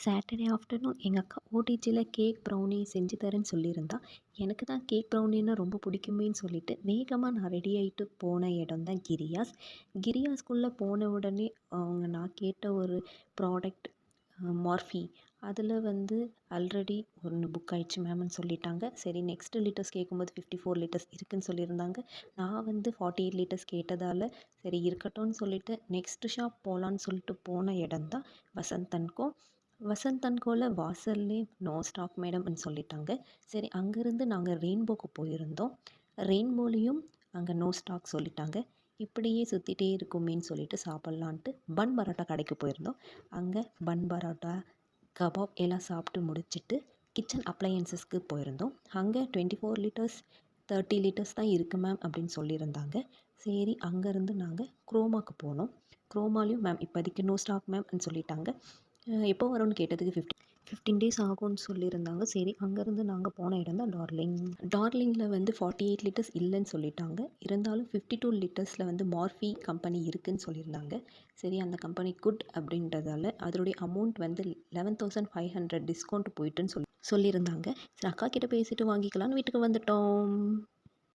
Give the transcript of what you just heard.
Saturday afternoon எங்கள் அக்கா ஓடிஜியில் cake brownie செஞ்சு தரேன்னு சொல்லியிருந்தா. எனக்கு தான் கேக் ப்ரௌனின்னா ரொம்ப பிடிக்குமேன்னு சொல்லிட்டு வேகமாக நான் ரெடி ஆகிட்டு போன இடம் தான் கிரியாஸ். கிரியாஸ்குள்ளே போன உடனே நான் கேட்ட ஒரு ப்ராடக்ட் மார்ஃபி அதில் வந்து ஆல்ரெடி ஒன்று புக் ஆயிடுச்சு மேம்னு சொல்லிட்டாங்க. சரி நெக்ஸ்ட்டு லிட்டர்ஸ் கேட்கும்போது 54 லிட்டர்ஸ் இருக்குதுன்னு சொல்லியிருந்தாங்க. நான் வந்து 48 லிட்டர்ஸ் கேட்டதால் சரி இருக்கட்டும்னு சொல்லிட்டு நெக்ஸ்ட்டு ஷாப் போகலான்னு சொல்லிட்டு போன இடம் தான் Vasanth and Co. Vasanth and கோல வாசல்லே நோ ஸ்டாக் மேடம்னு சொல்லிட்டாங்க. சரி அங்கேருந்து நாங்கள் ரெயின்போக்கு போயிருந்தோம். ரெயின்போலையும் அங்கே நோ ஸ்டாக் சொல்லிட்டாங்க. இப்படியே சுற்றிட்டே இருக்குமேன்னு சொல்லிட்டு சாப்பிட்லான்ட்டு பன் பரோட்டா கடைக்கு போயிருந்தோம். அங்கே பன் பரோட்டா கபாப் எல்லாம் சாப்பிட்டு முடிச்சுட்டு கிச்சன் அப்ளையன்சஸ்க்கு போயிருந்தோம். அங்கே 24 லிட்டர்ஸ் 30 லிட்டர்ஸ் தான் இருக்குது மேம் அப்படின்னு சொல்லியிருந்தாங்க. சரி அங்கேருந்து நாங்கள் குரோமாக்கு போனோம். குரோமாலையும் மேம் இப்போதைக்கு நோ ஸ்டாக் மேம்னு சொல்லிட்டாங்க. எப்போ வரும்னு கேட்டதுக்கு 15 டேஸ் ஆகும்னு சொல்லியிருந்தாங்க. சரி அங்கேருந்து நாங்கள் போன இடம் தான் டார்லிங். டார்லிங்கில் வந்து 48 லிட்டர்ஸ் இல்லைன்னு சொல்லிட்டாங்க. இருந்தாலும் 52 லிட்டர்ஸில் வந்து மார்ஃபி கம்பெனி இருக்குதுன்னு சொல்லியிருந்தாங்க. சரி அந்த கம்பெனி குட் அப்படின்றதால அதனுடைய அமௌண்ட் வந்து 11,500 டிஸ்கவுண்ட் போயிட்டுன்னு சொல்லியிருந்தாங்க. சரி அக்கா கிட்ட பேசிட்டு வாங்கிக்கலான்னு வீட்டுக்கு வந்துட்டோம்.